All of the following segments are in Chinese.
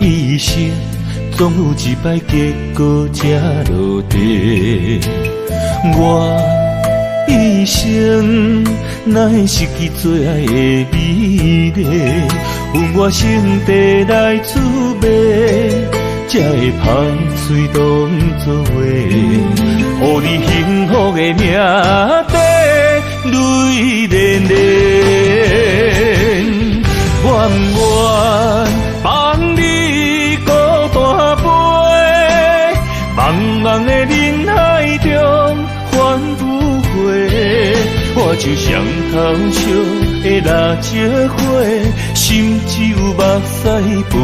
一生总有一摆结果才落地。我一生哪会失去最爱的美丽？阮我心地来滋味，才会歹嘴当作话，予你幸福的名地泪连连。愿愿放你孤单飞，茫茫的人海中反复回。我就像头烧的蜡烛火，心只有目屎飞。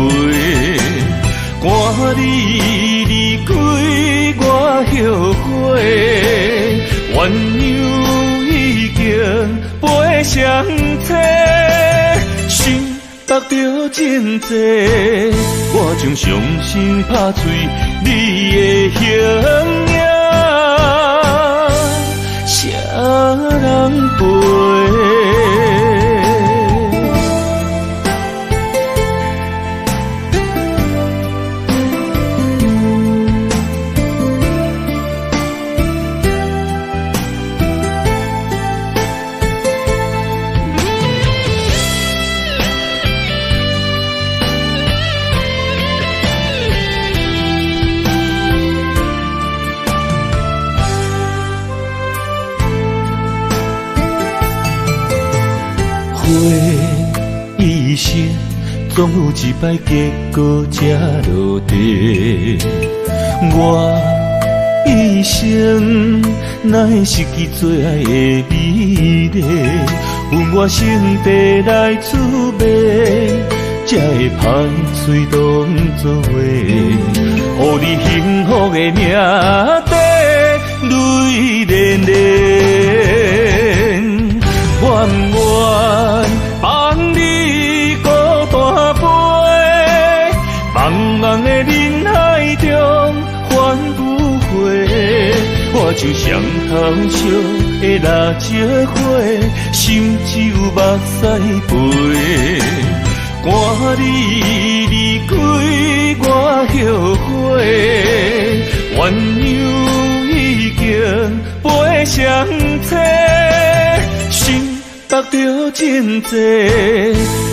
赶你离开我后悔，鸳鸯已经飞上车，心目着真多，我将伤心拍碎你的形影，谁人陪？一生总有一摆结果才落地。我一生哪会失去最爱的美丽？阮我心地来滋味，才会歹嘴当作话，予你幸福的名地泪连连。愿愿放你孤单飞，茫茫的人海中反复回。我就像头烧的蜡烛火，心只有目屎飞。赶你离开我后悔，鸳鸯已经飞上车，心目着真多，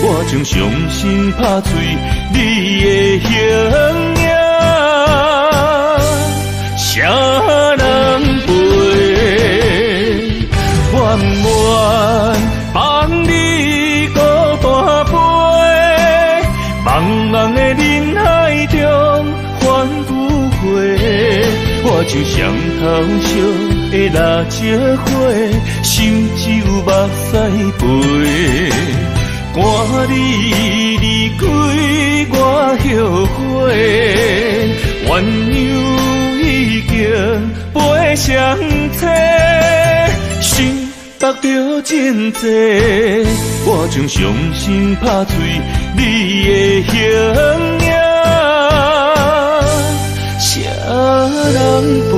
我将伤心拍碎你的形影，谁人陪？愿愿放你孤单飞，茫茫的人海中反复回。我就像头烧的蜡烛火，心只有目屎飞。赶你离开我后悔，鸳鸯已经飞上车，心目着真多，我将伤心拍碎你的形影，谁人陪？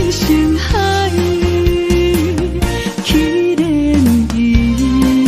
情海，去连伊。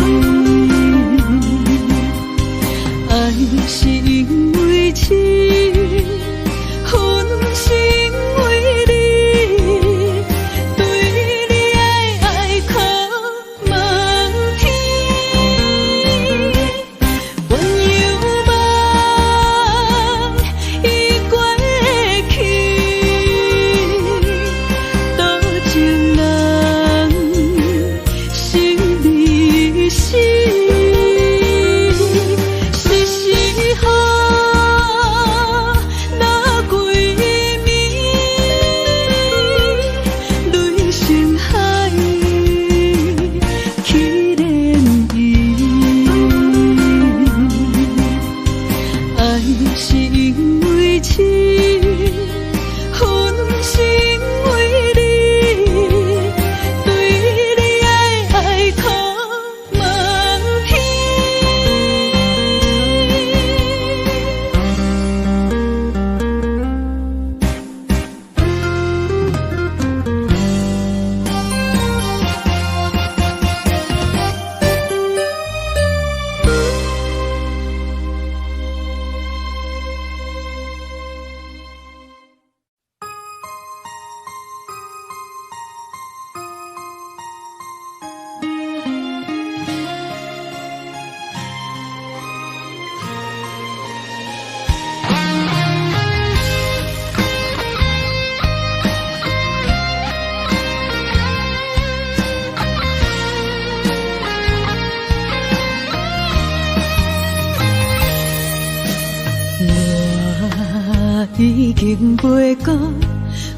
经袂到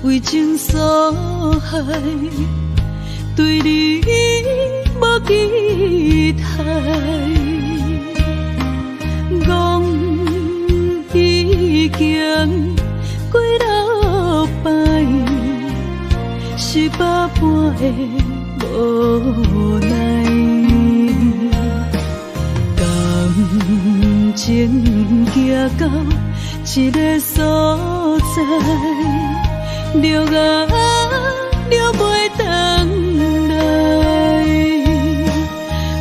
为情所害，对你无期待。讲已经过6摆，是百般的无奈。感情行到一个所在，留啊留袂回来，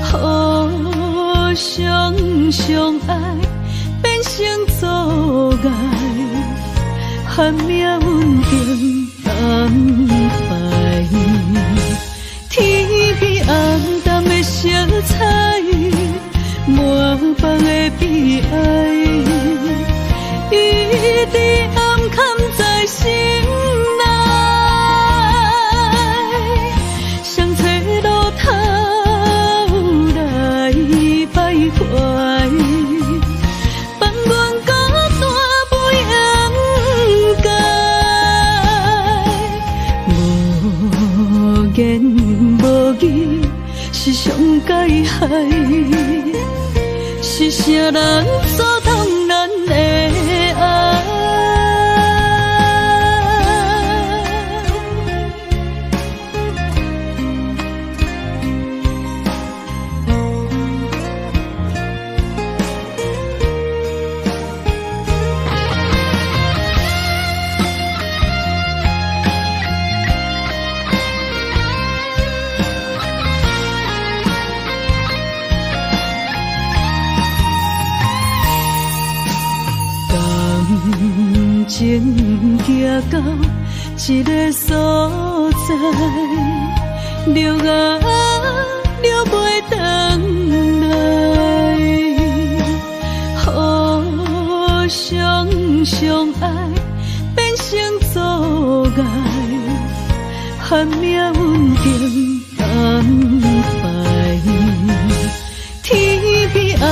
互相相爱变成阻碍，害命运定安排。天边红淡的色彩，满腹的悲哀，一直暗藏在心内，想找路头来徘徊，放阮孤单不应该，无言无语是上解害。是啥人阻挡咱的爱？情行到一个所在，留啊留袂回来，互相相爱变成阻碍，害命运定安排。天边红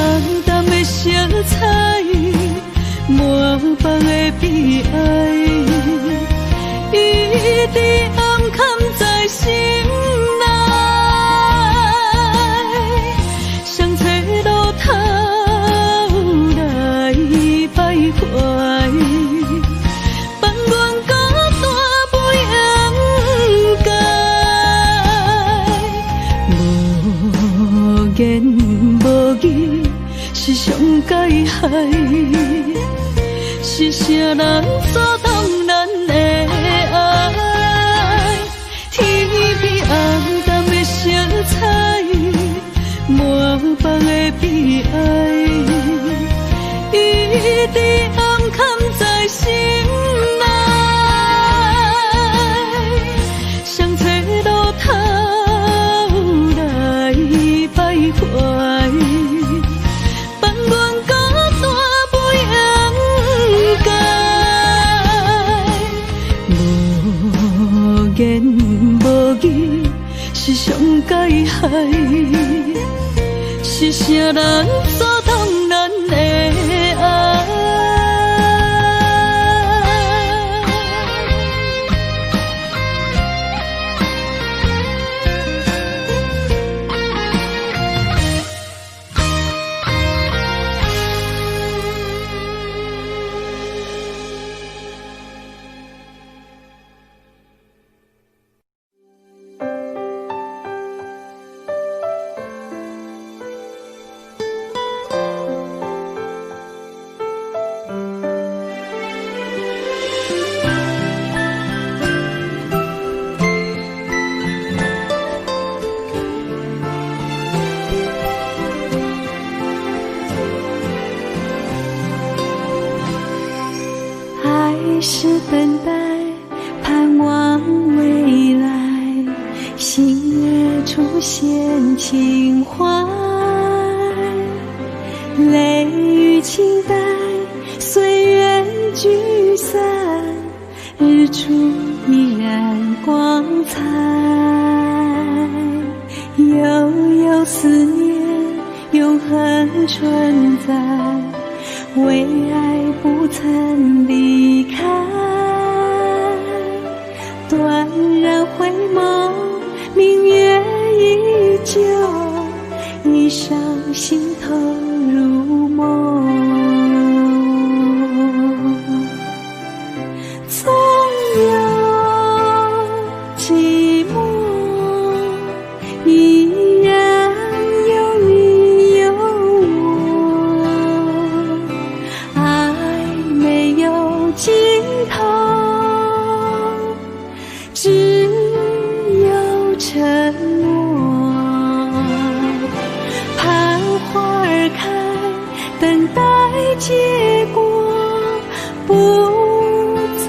淡的色彩，满腹的悲哀，一直暗藏在心内，想找路头来徘徊，放阮孤单不应该，无言无语是上解害。是啥人阻挡咱的爱？天边红淡的色彩，满腹的悲哀，一直暗藏在心内，想找路头来徘徊，放阮孤单不应该，无言无语是上解害。是啥人阻挡咱的爱？是等待，盼望未来，星月出现情怀，泪与情带，岁月聚散，日出依然光彩，悠悠思念永恒存在，为爱不曾离开，断然回眸，明月依旧，一生心投入梦。纵有寂寞，依然有你有我，爱没有尽头，只有承诺。盼花儿开，等待结果，不再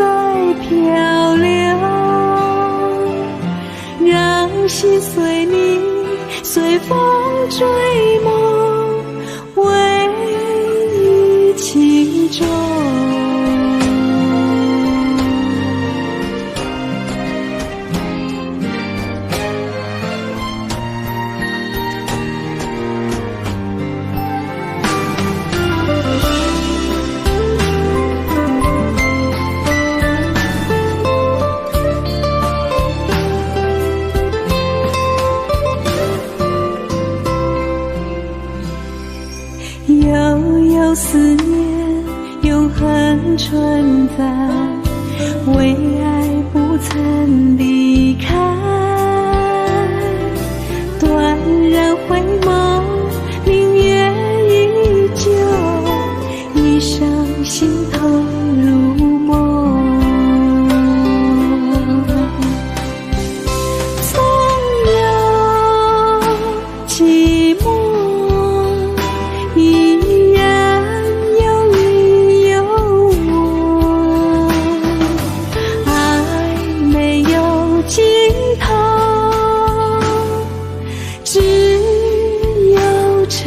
漂流，让心随你，随风追梦，唯一情衷。悠悠思念，永恒存在，为爱不曾离开，断然回眸，明月依旧，一生心投入梦。纵有寂寞，依然有你有我，爱没有尽头，只有承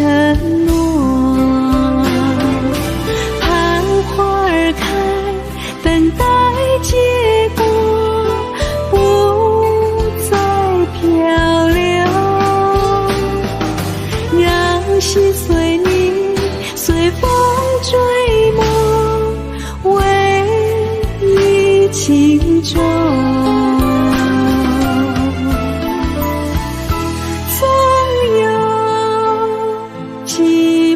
诺。盼花儿开，等待结果，不再漂流，让心随你，随风追梦，唯一情衷。纵有寂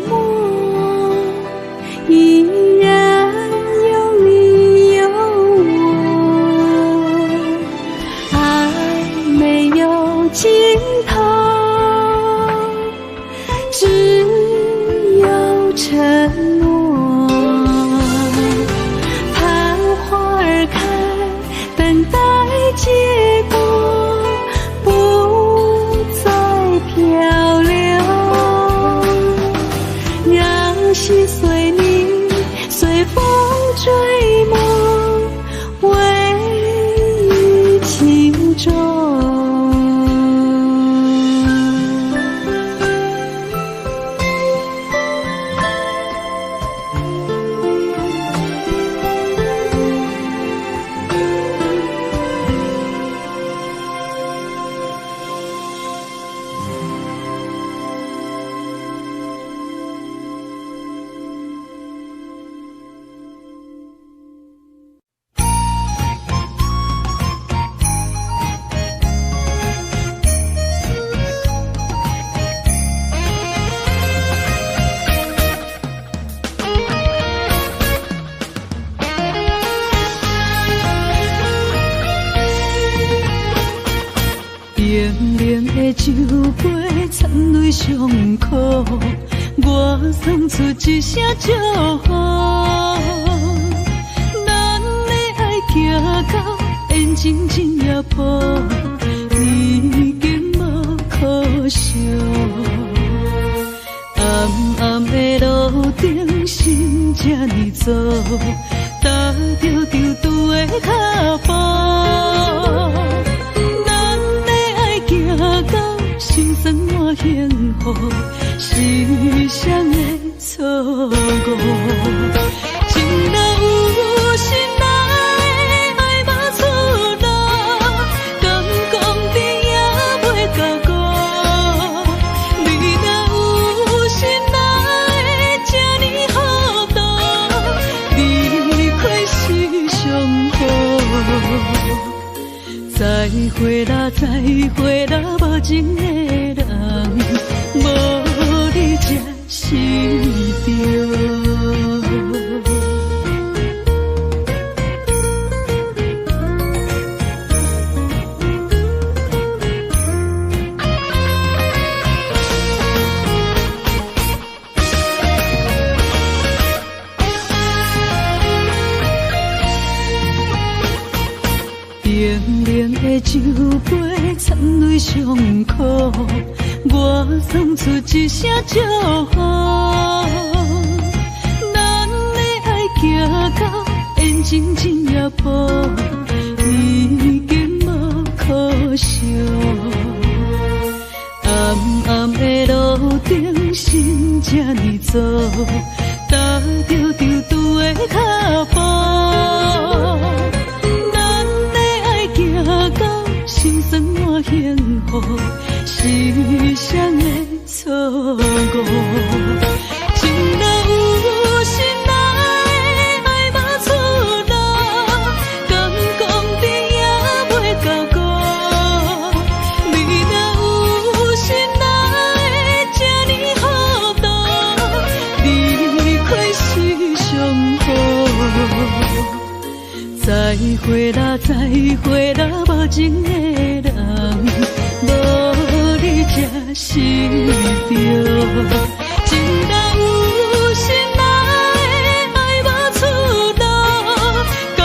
寞，依然有你有我，爱没有尽头，只有承诺。盼花儿开，等待结果，不再漂流，让心随你，随风追梦，唯一情衷。冷冷的酒杯掺泪伤苦，我送出一声祝福。咱的爱行到缘尽真也破，已经无可惜。暗暗的路顶，心这呢走，踏着丢丢的脚步。心酸我幸福，是谁的错误？情若有心来，爱无出路，敢讲甜也袂到顾。你若有心来，这呢好会啦，无情的人，无你才是对。冷冷的酒杯，掺泪伤苦，我送出一声祝福。咱的爱行到缘尽天涯坡，已经无可惜。暗暗的路顶，心这呢走，踏着丢丢的脚步。心酸满幸福，是谁的错误？情若有心来，爱嘛出路，敢讲你也袂到过。你若有心来，这呢好多，离开是上好。再会啦，再会啦，无情的人，无你才是对。情若有心来，爱无出路，敢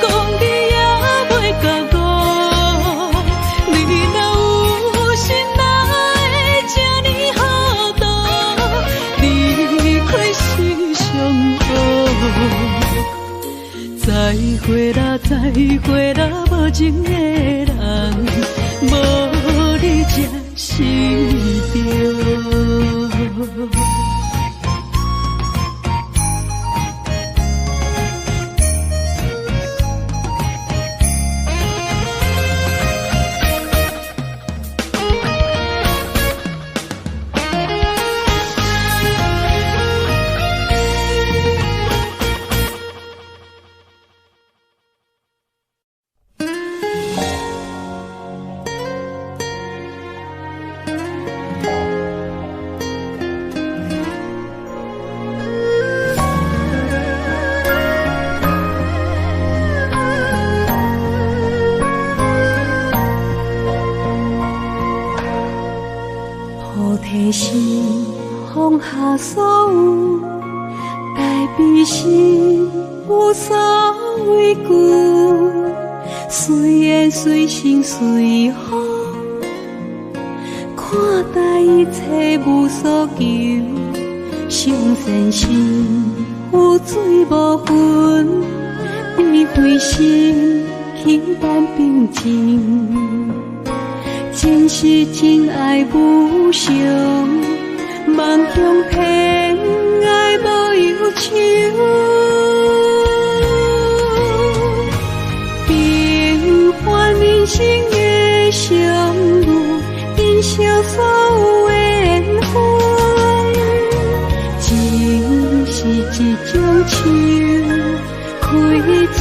讲你也袂到我。你若有心来，这呢好多，离开是上好。再会啦，再会啦，无情的人，无你才是对。是放下所有，代悲心无所畏惧，随缘随心随风，看待一切无所求，上善心有水无分，智慧心轻淡平静。真是真爱无常，梦乡偏爱无忧愁。平凡人生的相遇，珍惜所有的缘分。情是一种树，开出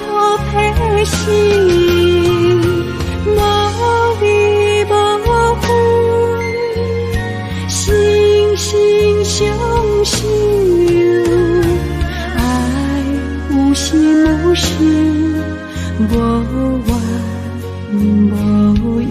普遍心。相守，爱有心无事，无怨无尤。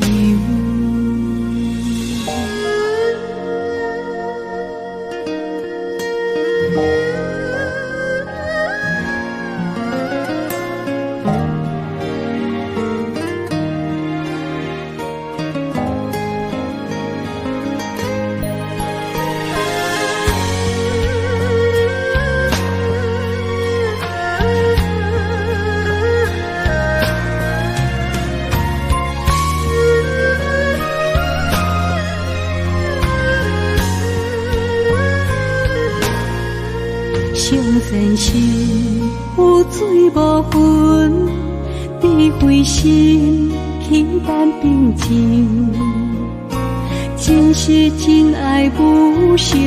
上善心有水无分，智慧心轻淡平静。真是真爱无常，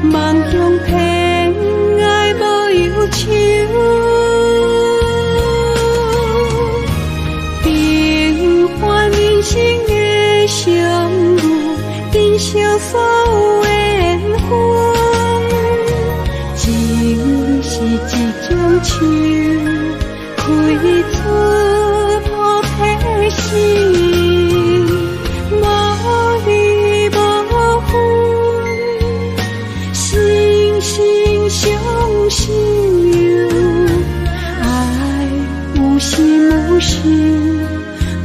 梦乡偏爱无忧愁。平凡所有缘分，情是一种树，开出菩提心，无离无分，心心相惜，爱有心有事，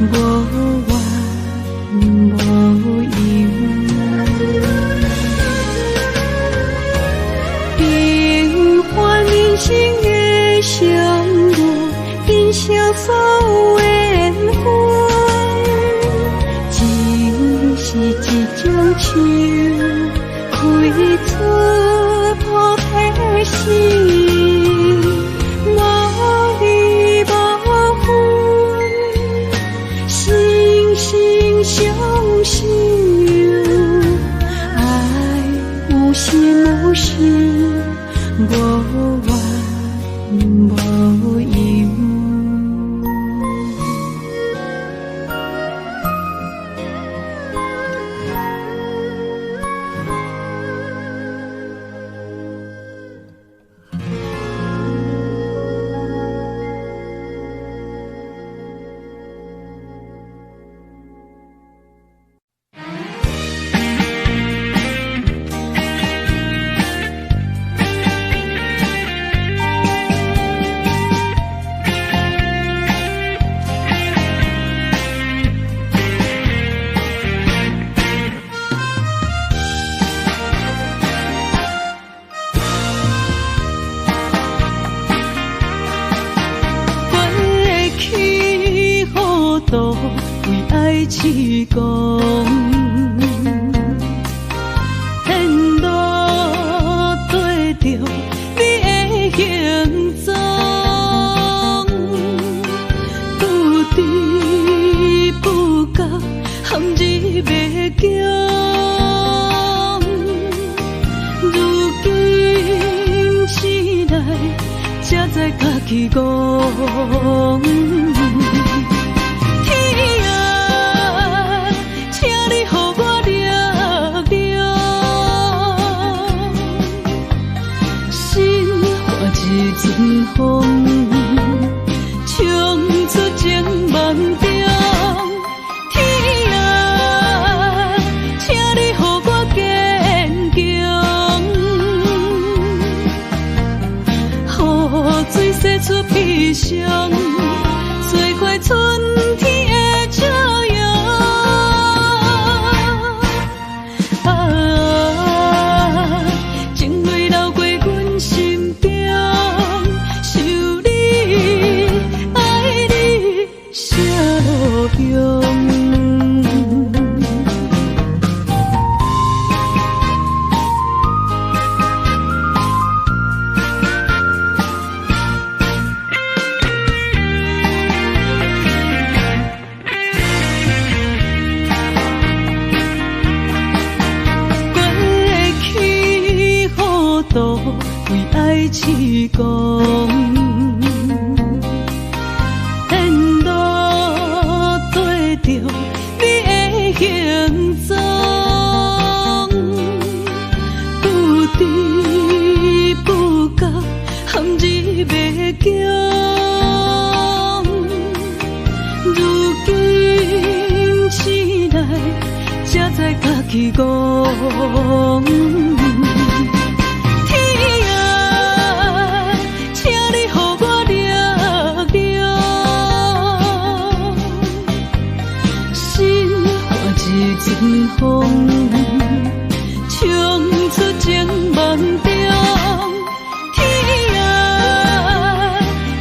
无怨无尤。平凡人生的相遇，珍惜所有缘分，情是一种树，开出菩提心，无离无分，心心相惜，爱有心有事，无怨无尤。为爱痴狂，天路对着你的形状，不知不觉陷入迷宫，如今醒来才知家己戆。一阵风，冲出情梦中。天啊，请你予我坚强，雨水洗出悲伤，最快春天的笑容。情泪流过阮心中。为爱痴狂，天路对着你的形状，不知不觉陷入迷宫，如今醒来才知家己戆。一阵风，冲出情梦中。天啊，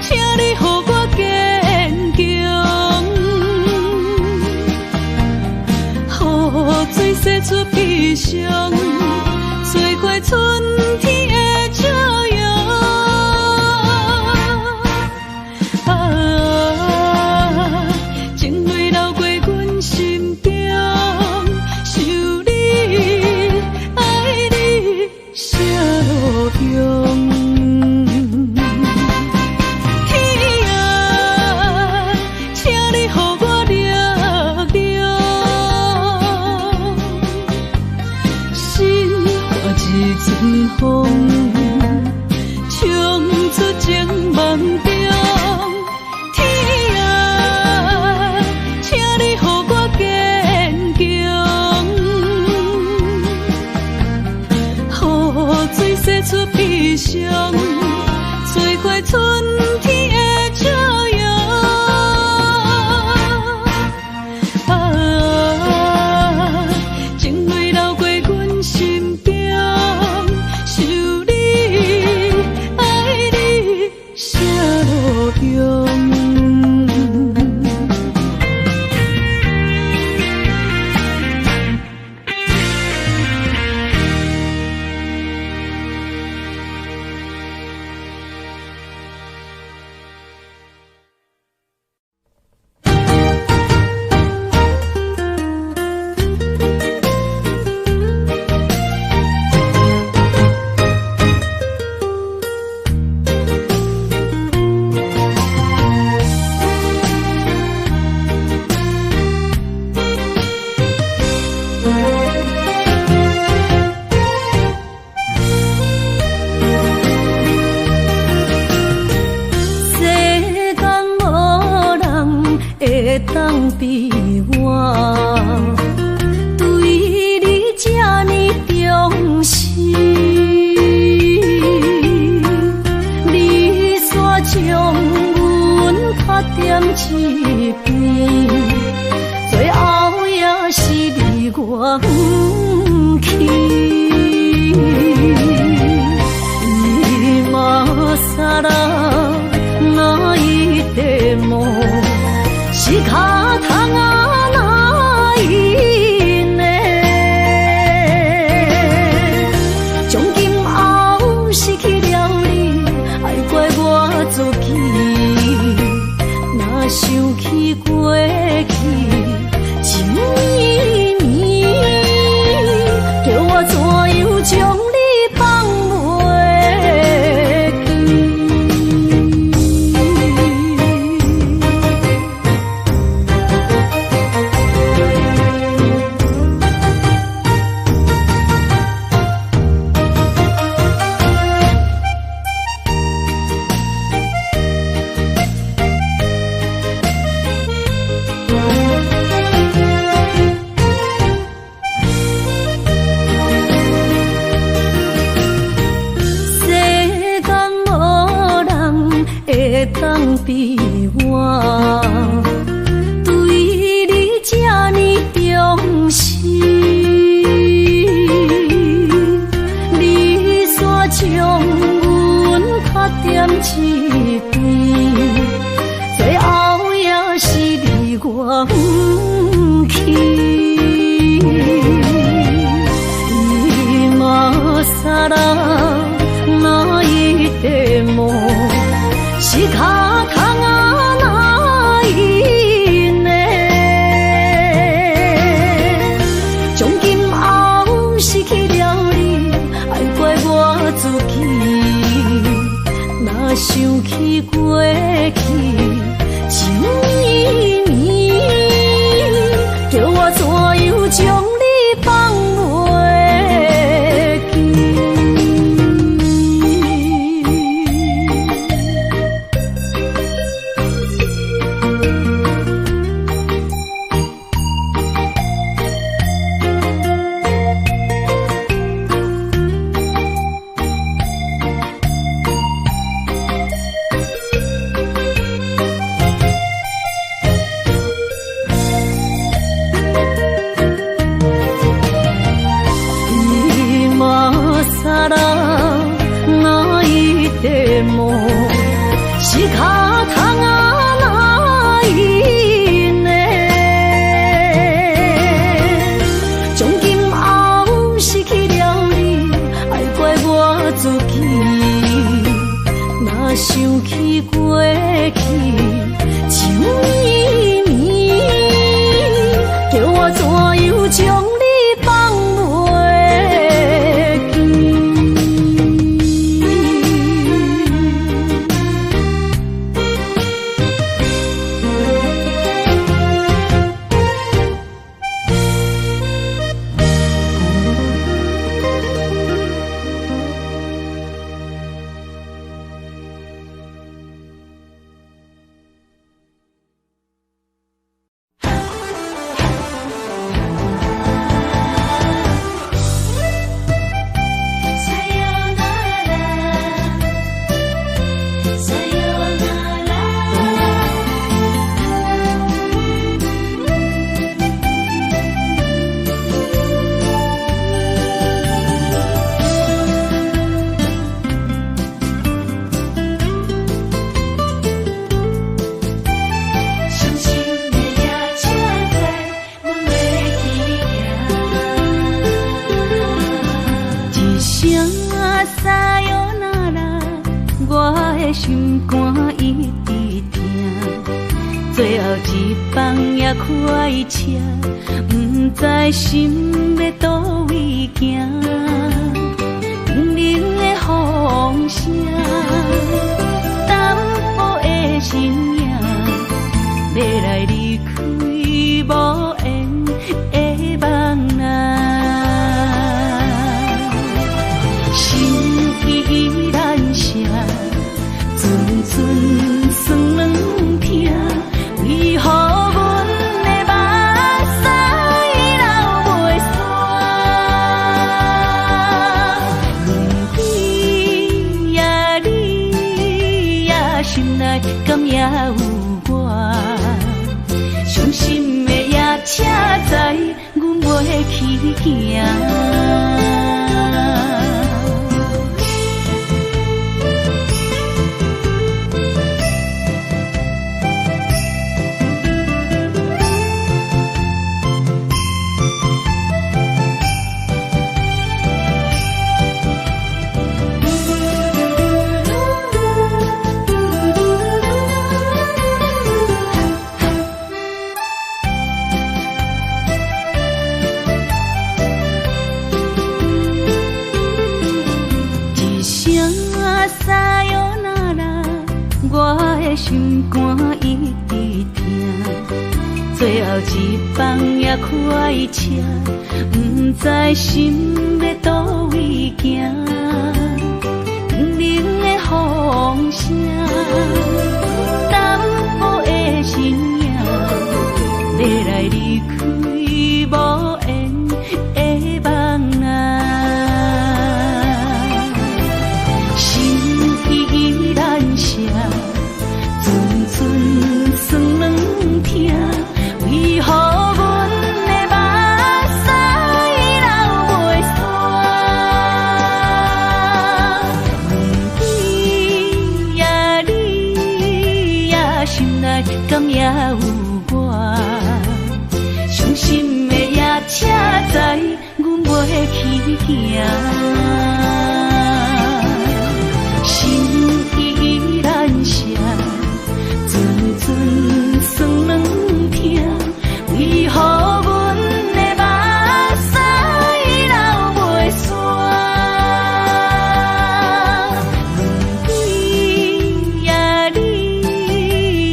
请你予我坚强，雨水洗出悲伤，最快春天的笑容。情泪流过阮心中。天啊，请你予我风，冲出情梦中。天啊，请你予我坚强，雨水洗出悲伤，吹开春天的笑容。情泪流过阮心中，想你爱你啥路用？当比我对你这呢重视，你煞将阮拍点一边，最后也是你我不去。今さら泣いても仕方がないね。从今后失去了你，爱怪我自己。若想起过去情绵绵，叫我怎样将你放袂记？当比我对你这呢重视，你煞将阮拍点一边，最后也是你我不去。今さら泣いても仕方がないね。从今后失去了你，爱怪我自己。若想起过去情绵绵，叫我怎样将你放袂记？さら泣いても仕方がないね。从今后失去了你，爱怪我自己。若想起过去情绵绵，叫我怎样将你放袂记？快车，不知心要倒位行。冷冷的风声，淡薄的身影，要来离开无缘的梦啊。心依然舍，阵阵酸软痛，为何阮的目屎流袂煞？轮回呀，你呀，心内敢也有我？伤心的夜车载，阮袂去行。心肝一直疼，最后一班也快车，不知心要倒位行。冷冷的风声，淡薄的身影，要来离开无缘的梦啊。心依然舍。阵酸软痛，为何阮的目屎流袂煞？轮回呀，你呀，心内敢也有我？伤心的夜车载，阮袂去行。心依然舍。阵阵酸软痛，为何阮的目屎流袂煞？轮回呀，你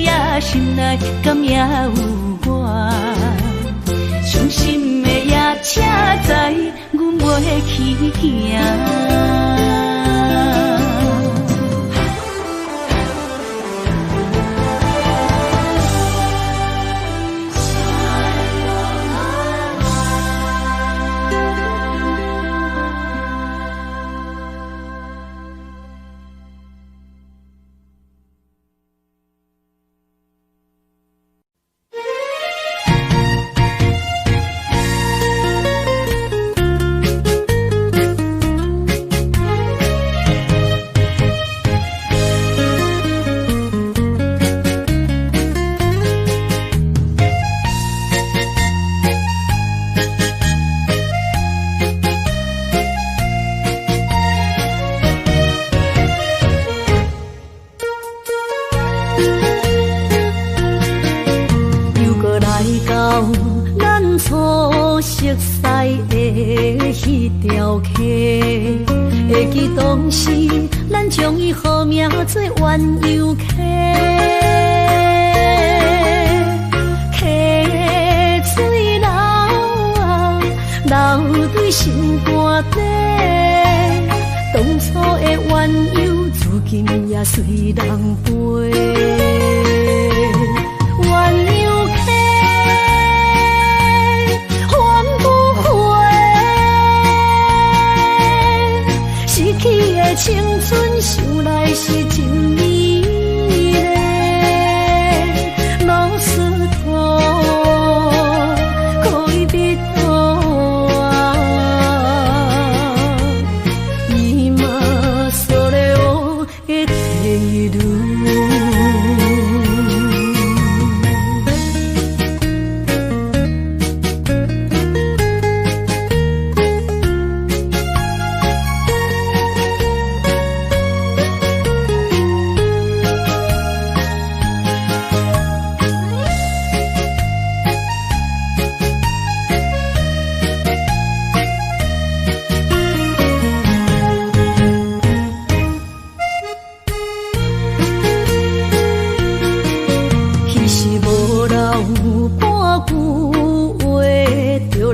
呀，心内敢也有我？伤心的夜车载，阮袂去行。会记当时，咱将伊号名做鸳鸯溪，溪水流啊，流对心肝底。当初的鸳鸯，至今也随人陪。鸳鸯溪。青春想来是真美丽，老师徒可以别啊，伊嘛所了的地路。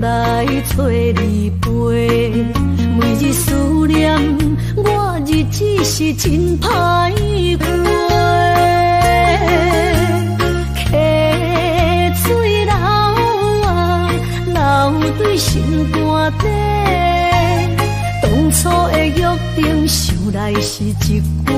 倒来找你陪。每日思念，我日子是真歹过。溪水流啊，流对心肝底。当初的约定，想来是一句话。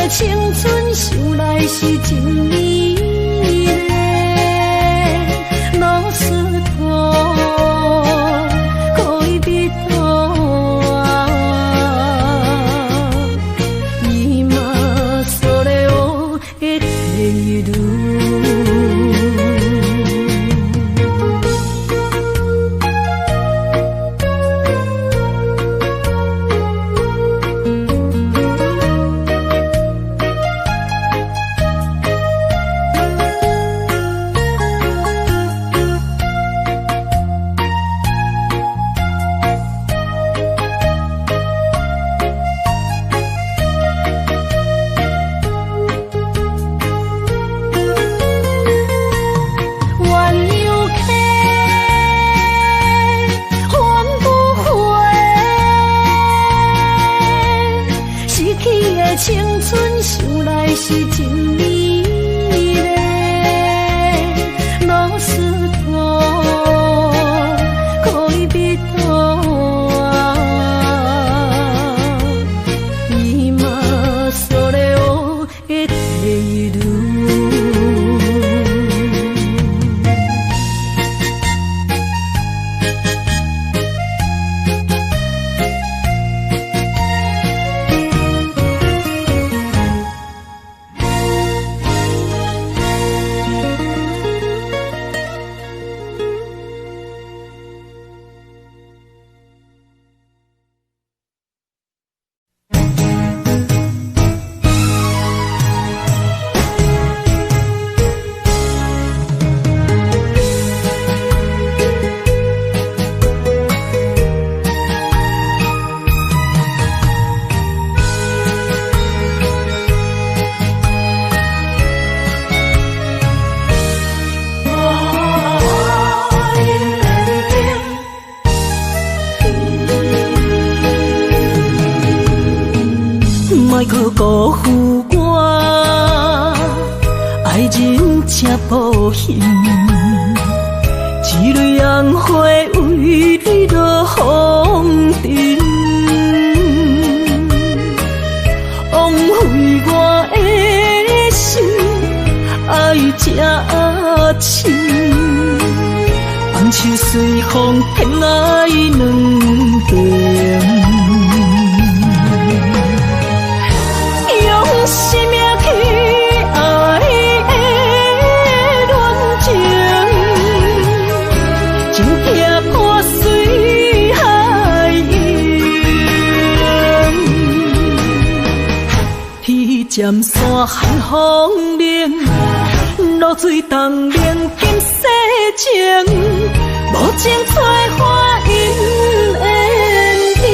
青春想来是真美丽，老师徒恋蜜途啊，今それを得ている。青春想来是真美丽，老师徒恋蜜途啊，今それを得ている。莫去辜负我，爱人正抱歉，一蕊红花为你落风尘，枉费我的心，爱这深，放手随风偏爱两边。生命去爱的恋情，真惊破水海涌。天渐山寒风冷，露水东冷金世情，无情采花因缘定。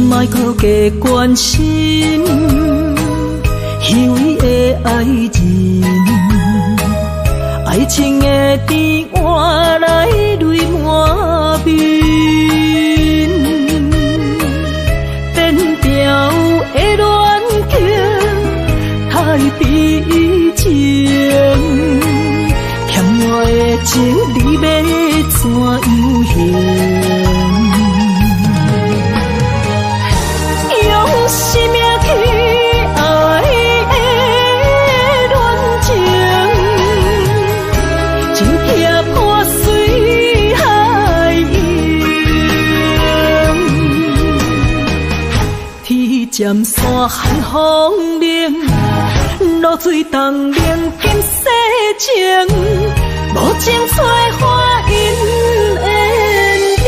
莫去加关心，虚伪的爱人，爱情的甜换来泪满面，变调的恋情太悲情，欠我的情你要怎样还？生命去爱的恋情，真惊破水海尖山寒风冷，露水东冷金世情，无情采花因缘定。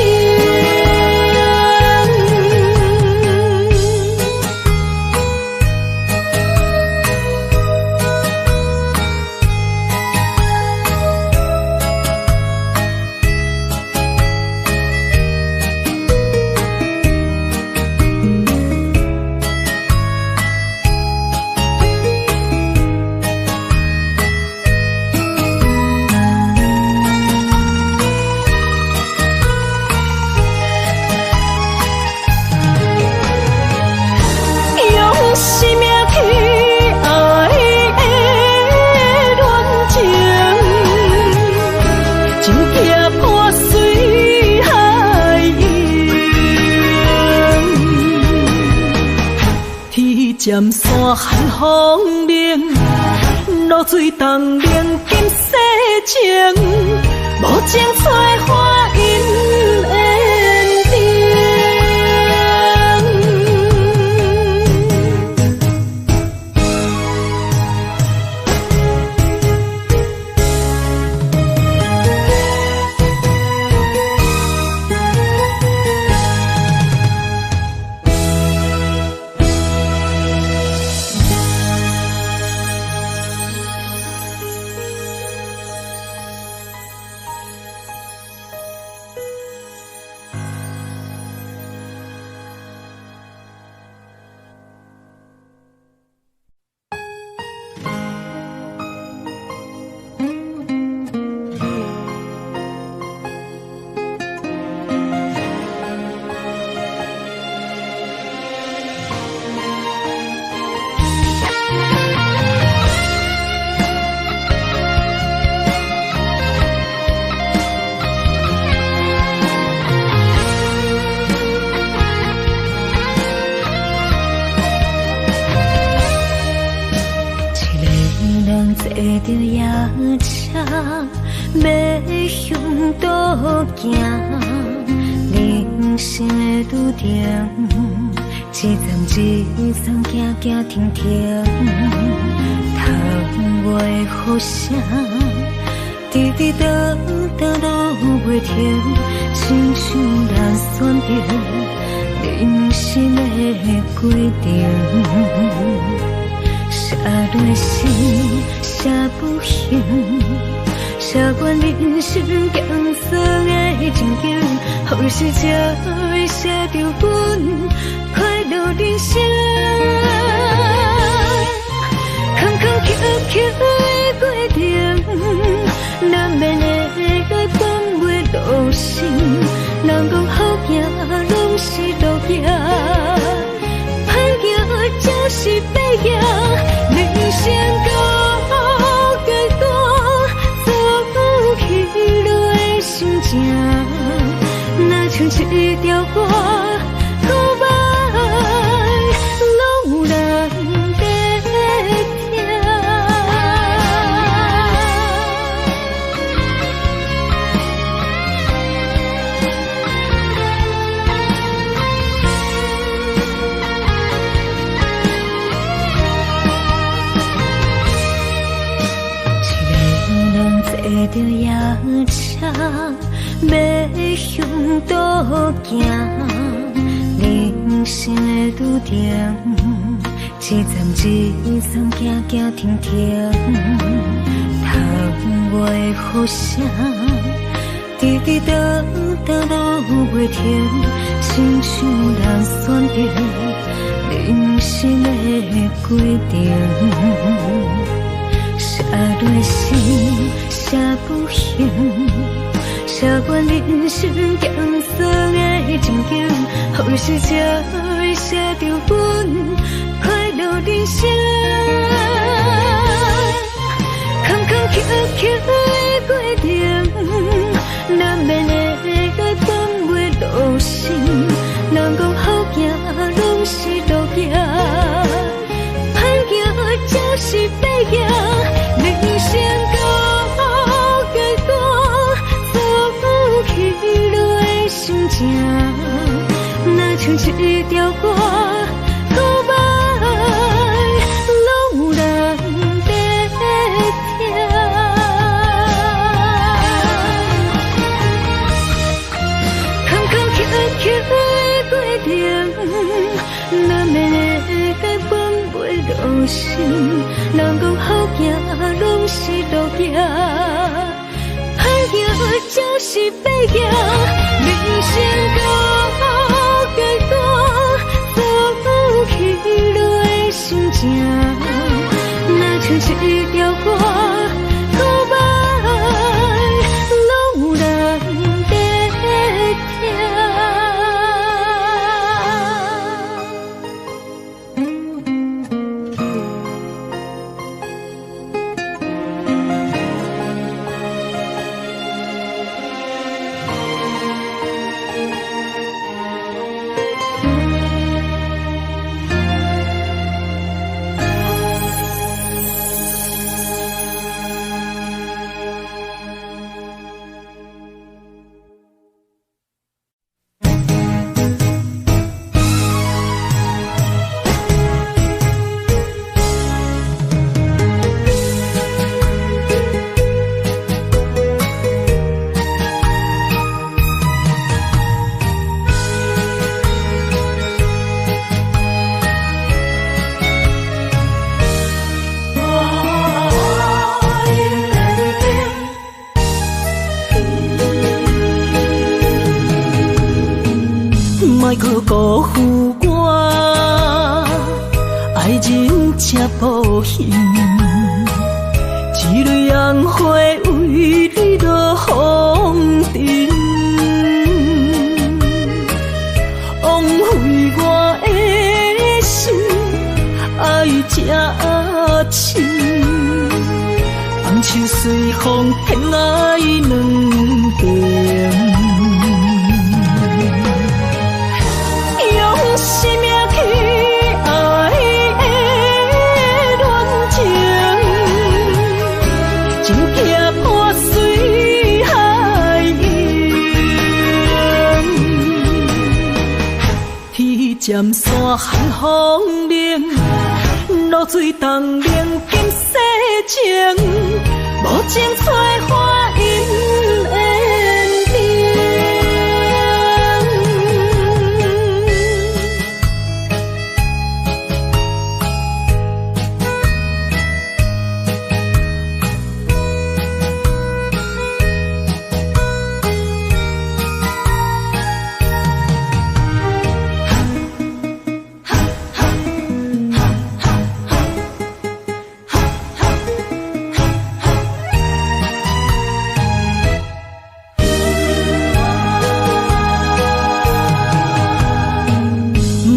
尖山寒风冷，露水东冷金世情，无情采花因缘定。坐着夜车，要向倒行。人生的拄定，一站一站行行停停，窗外雨声，滴滴答答落袂停，亲像咱选择人生的规定。写落诗，写不行，写阮人生艰酸的情景，何时才会写着阮快乐人生？坎坎坷坷的过程，难免会放袂落心。人讲好行，拢是路行。就是白行，人生到结果，走起来心情，若像一条歌，古板拢有人在听。坐着夜车，要向倒行。人生的拄定，一站一站行行停停。窗外雨声，滴滴答答落袂停，亲像咱选择人生的规定。写落诗，写不行，写阮人生艰酸的情景，何时才会写着阮快乐人生？坎坎坷坷的过程，难免会放袂落心。人讲好行，拢是路行，歹行就是白行。人生到结果，走起来心情，若像一条歌，古板。心，人讲好行拢是路行，歹行就是歹行，人生到阶段，走起来心情，若像一条歌，告白拢有人在听。莫去辜负我，爱人正保险，一蕊红花为你落风尘，枉费我的心爱这深，放手随风偏爱两边。生命去爱的恋情，真惊破水海涌。天渐山寒风冷，露水冻冷金世情，无情催花因缘定。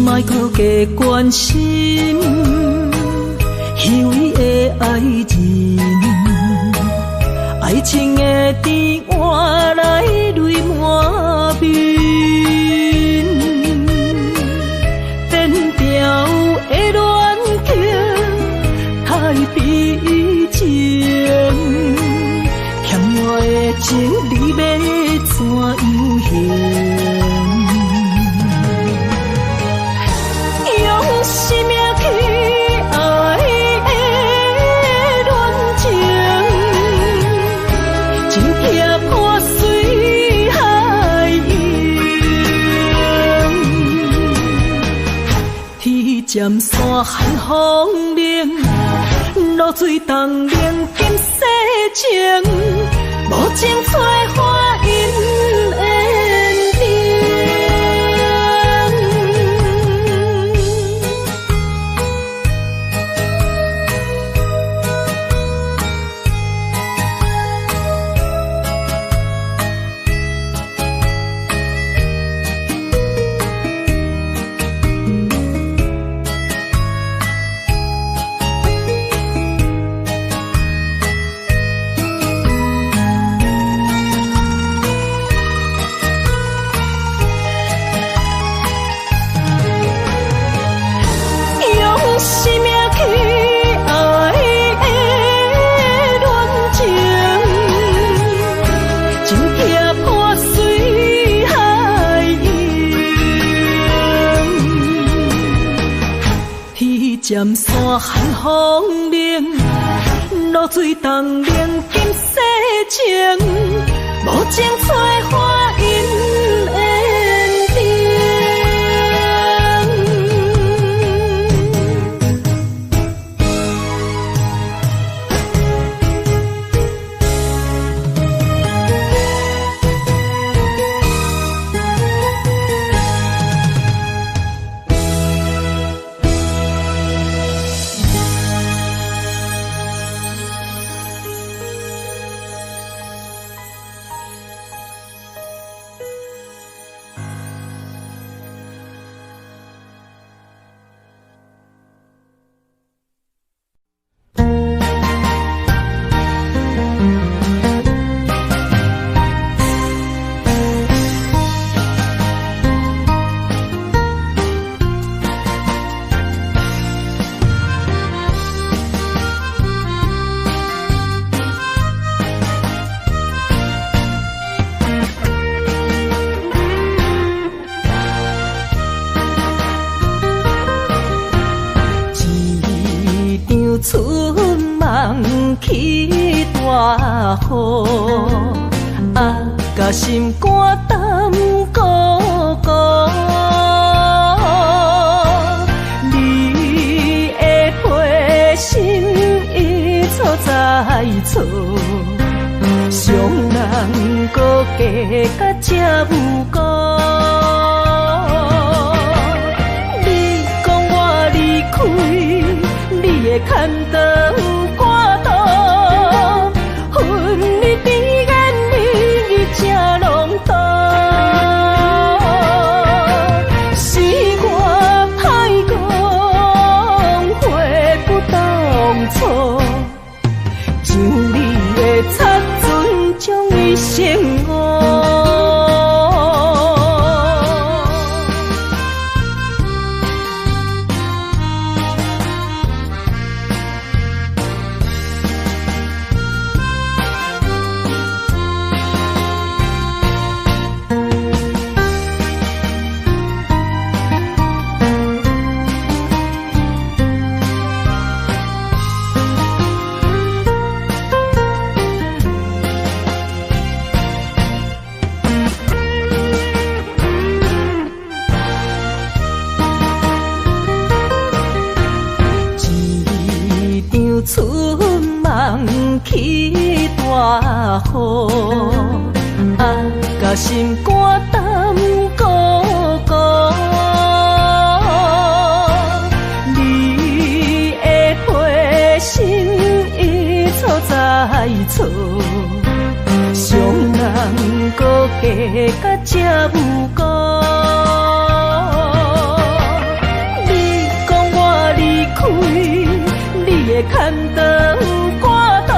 莫搁加关心虚伪的爱人，爱情的甜换来泪满面，变调的恋情太悲情，欠我的情你要怎样还？生命去爱的恋情，真惊破水海涌。天渐山寒风冷，露水冻冷金世情，无情催花因缘定。生命去爱的恋情，真惊破水海涌。天渐山寒风冷，露水冻冷金世情，无情催花因缘定。大雨，啊，甲心肝胆孤孤。你的花心已错在错，伤人搁加甲这有辜。你讲我离开，你的牵倒赶倒，恨你比眼你这拢多。是我歹讲，悔不当初，像你的擦船将伊生误。春梦起大雨，啊，甲心肝胆孤孤。你的花心已错在错，伤人搁加甲这有辜。你讲我离开，你的牵倒赶倒，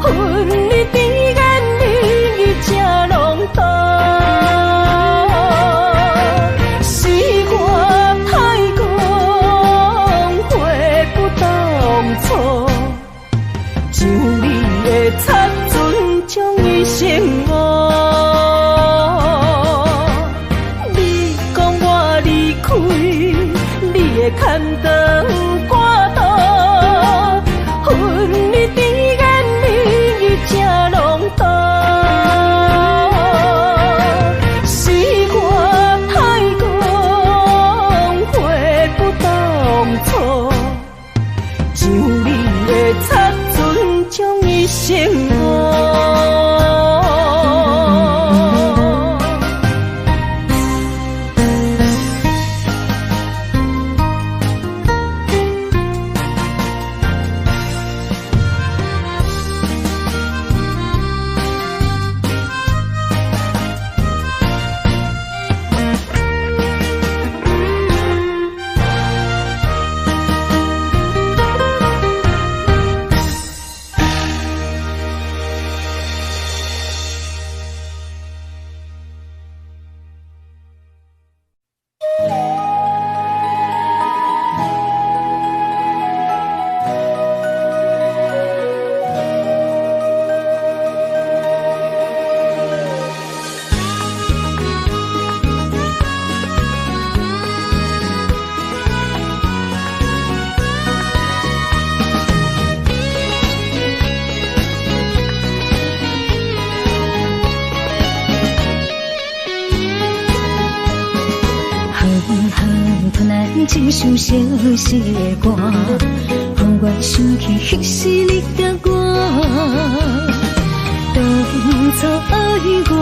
恨你比眼你这拢多。是我歹讲，悔不当初，像你的擦船将伊生误。你讲我离开，你的牵倒。生一首相思的歌，让我想起迄时你甲我。当初爱我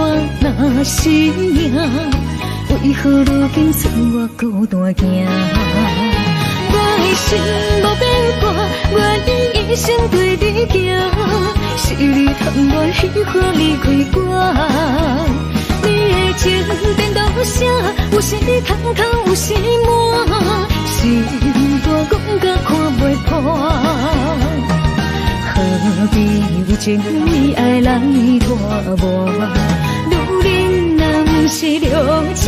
若是命，为何如今剩我孤单行？我的心无变卦，愿意一生对你行。是你喊我喜欢离开我。你的情变到啥？有时空空，有时满，心大讲甲看袂破。何必为情你爱来拖磨？女人人是了解。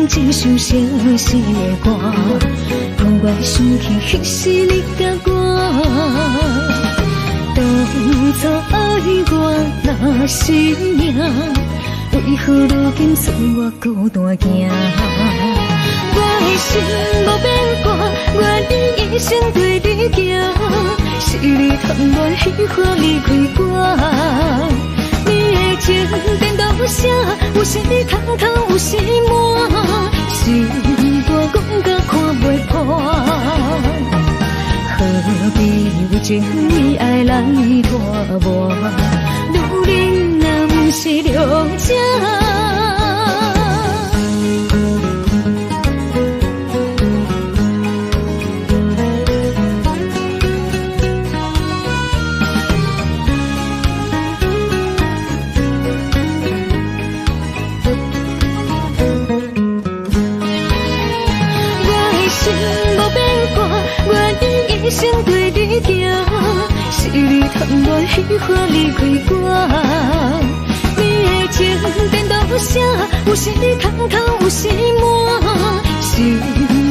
一首相思的歌，让我想起迄时你甲我。当初爱我若是命，为何如今剩我孤单行？我的心无变卦，愿意一生对你行。是你贪恋虚华离开我，你的情颠倒啥？有时通透，有时满，心肝讲甲看袂破。何必为情意爱来拖磨？女人若不是良者。一生对你行，是你贪恋虚华离开我。你的情颠倒啥？有时通透，有时满，心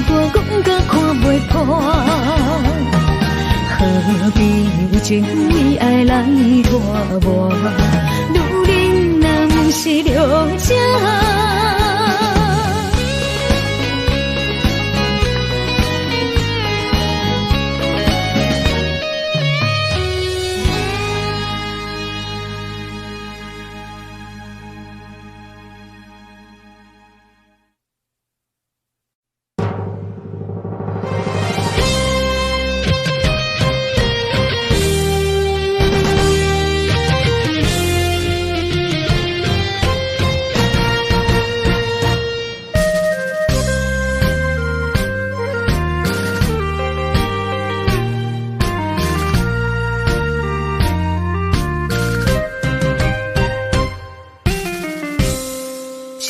肝讲甲看袂破。何必为情意爱来拖磨？女人若不是良者。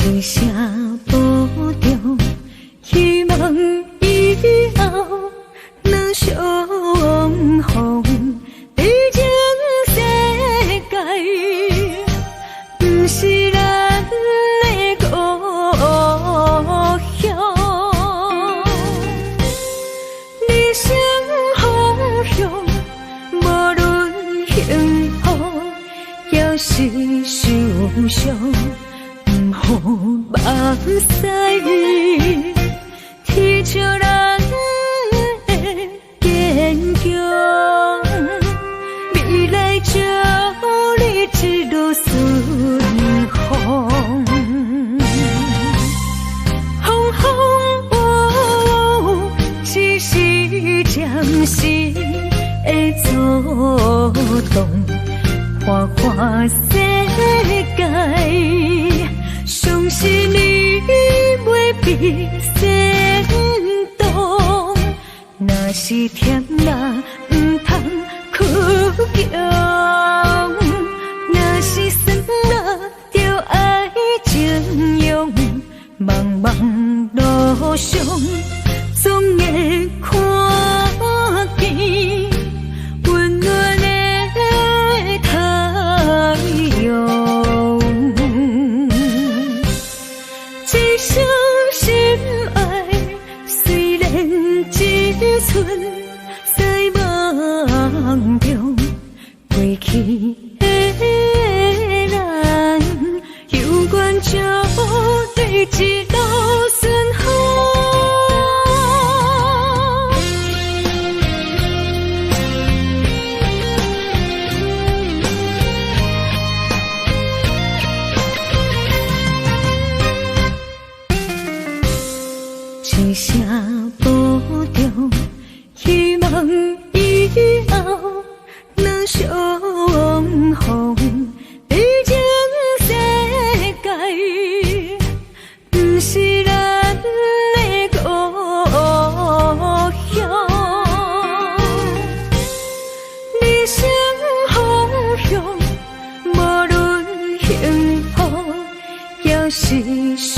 一声保重，希望以后能相逢。毕竟世界不是咱的故乡，理想方向，无论幸福也是受伤。好目屎，天照人的坚强，未来祝你一路顺风。风风雨雨，只是暂时的作动，花花世界。相信你袂比先动，若是甜啦，唔通屈强；若是酸啦，就爱情用。茫茫路上，总会看见温暖的太阳。一生心爱，虽然一寸在梦中，过去的咱，有缘就对一路顺风。一声保重，希望以后能相逢。毕竟世界不是咱的故乡，理想方向，无论幸福也是受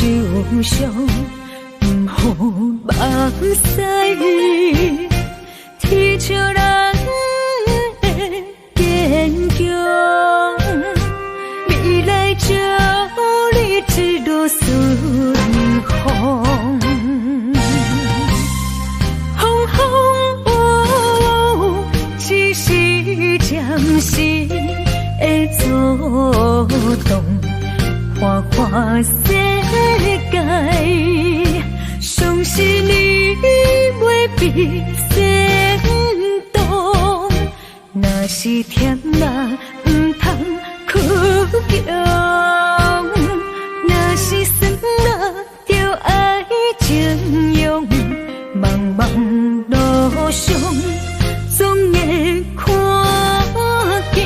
伤。好目屎，天照人的坚强，未来祝你一路顺风。时会作动，看看世界，相信你袂比先动。若是甜辣不通苦强，若是酸辣就爱情用，茫茫路上总会看见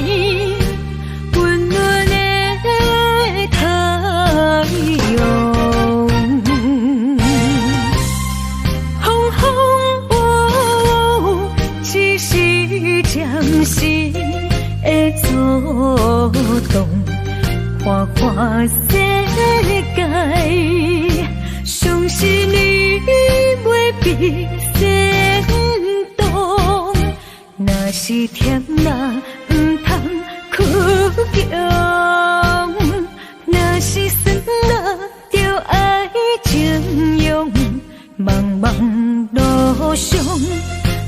温暖的太阳。风风雨雨，只是暂时的作动，看看世界，相信你袂比先动。若是甜辣不通苦强，若是酸辣就爱情用，茫茫路上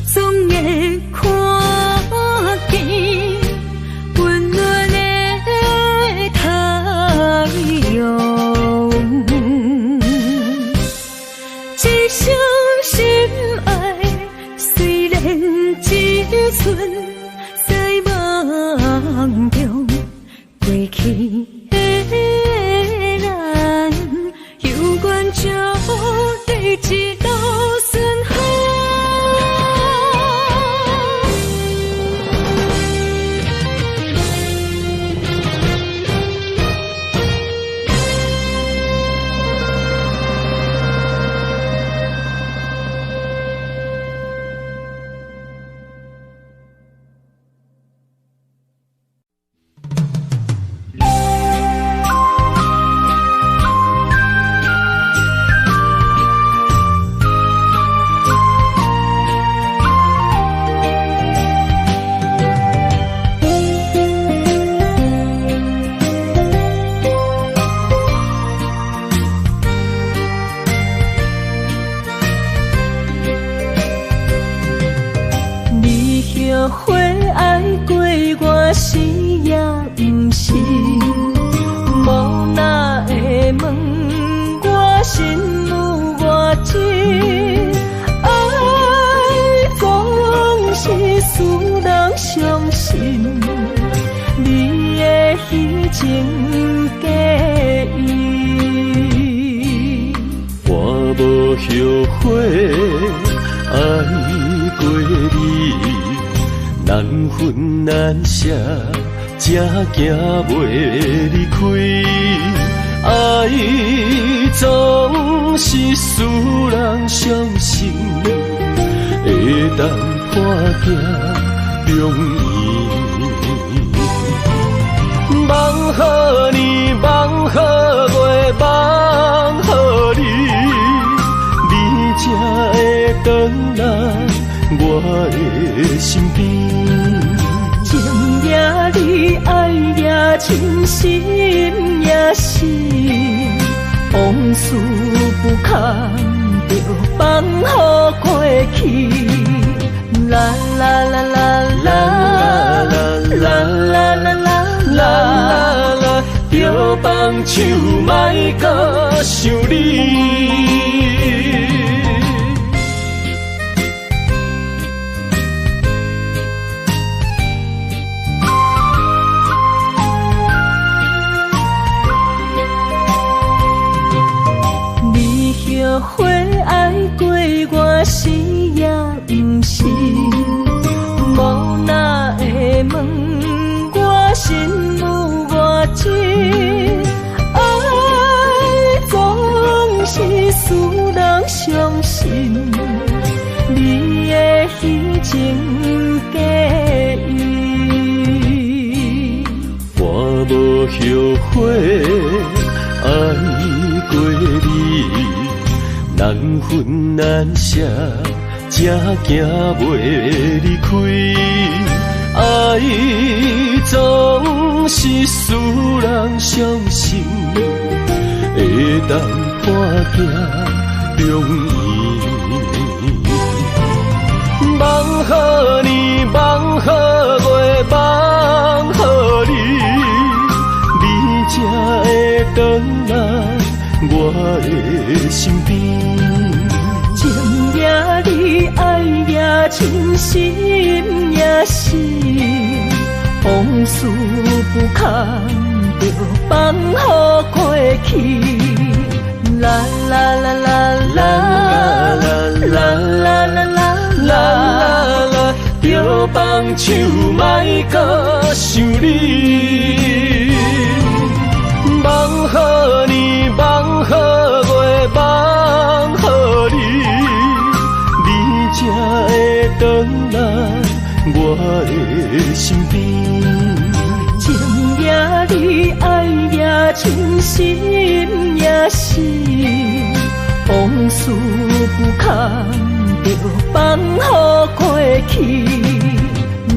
总会看见温暖的太阳。一生心爱，虽然只存在梦中，过去的咱有缘就在一路顺风。后悔爱过我是也不是，无哪会问我心有偌深，爱总是使人伤心，你的虚情假意，我无后悔爱过你。难分难舍，才行袂离开。爱总是使人伤心，会当破镜容易。望好年，望好月，望好你，你才会回来我的身边。情也你，爱也真，心也是，往事不堪就放乎过去。啦啦啦啦啦啦啦啦啦啦，就放手莫搁想你。后悔爱过我是也不是，无哪会问我心有偌深，爱总是使人伤心，你的虚情假意，我无后悔爱过你。难分难舍，才行袂离开。爱总是使人伤心，会当破镜容易。望好年，望好月，望我的身边。情也你，爱也真，心也是，往事不堪着放乎过去。啦啦啦啦啦啦啦啦啦啦，着放手莫搁想你。梦好年，梦好月，梦好你，你才会回来我的身边。情也你，爱也真，心也是，往事不堪着放乎过去。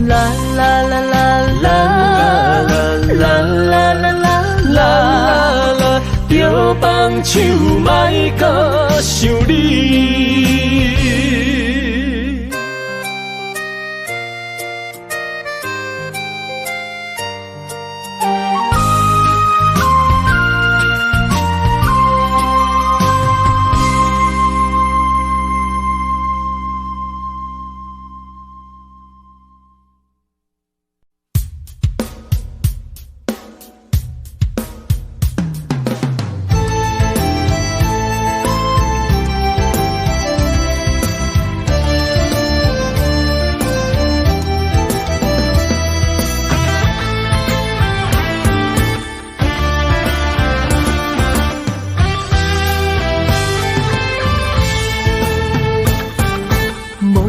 啦啦啦啦啦啦啦啦啦啦，着放手莫搁想你。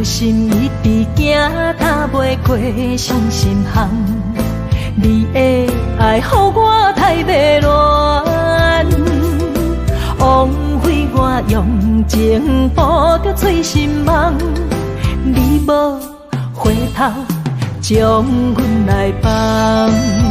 心一直行，踏袂过心心项。你的爱，予我太迷乱，枉费我用情捕着醉心梦。你无回头，将阮来放。